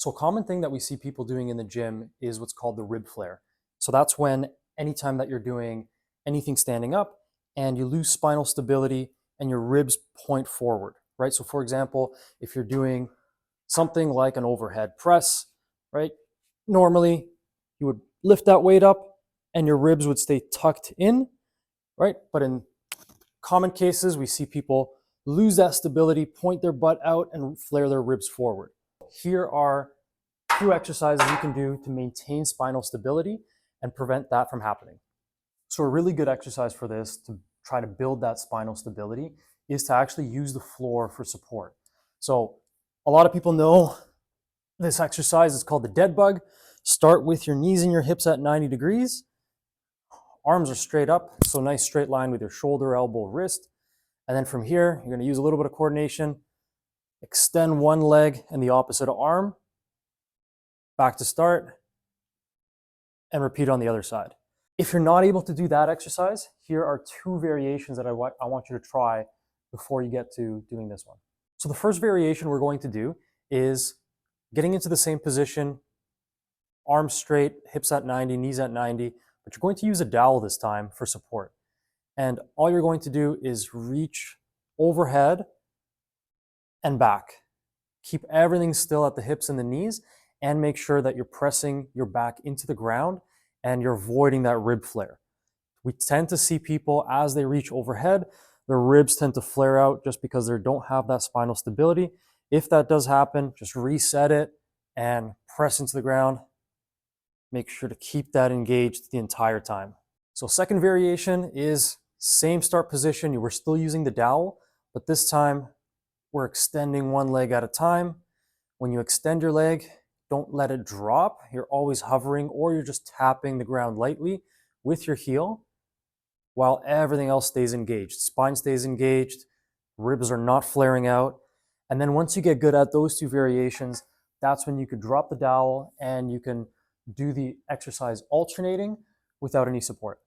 So a common thing that we see people doing in the gym is what's called the rib flare. So that's when anytime that you're doing anything standing up and you lose spinal stability and your ribs point forward, right? So for example, if you're doing something like an overhead press, right? Normally you would lift that weight up and your ribs would stay tucked in, right? But in common cases, we see people lose that stability, point their butt out and flare their ribs forward. Here are a few exercises you can do to maintain spinal stability and prevent that from happening. So a really good exercise for this to try to build that spinal stability is to actually use the floor for support. So a lot of people know this exercise is called the dead bug. Start with your knees and your hips at 90 degrees. Arms are straight up, so nice straight line with your shoulder, elbow, wrist. And then from here, you're gonna use a little bit of coordination. Extend one leg and the opposite arm. Back to start. And repeat on the other side. If you're not able to do that exercise, here are two variations that I want you to try before you get to doing this one. So the first variation we're going to do is getting into the same position, arms straight, hips at 90, knees at 90, but you're going to use a dowel this time for support. And all you're going to do is reach overhead and back. Keep everything still at the hips and the knees and make sure that you're pressing your back into the ground and you're avoiding that rib flare. We tend to see people as they reach overhead, their ribs tend to flare out just because they don't have that spinal stability. If that does happen, just reset it and press into the ground. Make sure to keep that engaged the entire time. So second variation is same start position. We're still using the dowel, but this time we're extending one leg at a time. When you extend your leg, don't let it drop. You're always hovering or you're just tapping the ground lightly with your heel while everything else stays engaged. Spine stays engaged, ribs are not flaring out. And then once you get good at those two variations, that's when you could drop the dowel and you can do the exercise alternating without any support.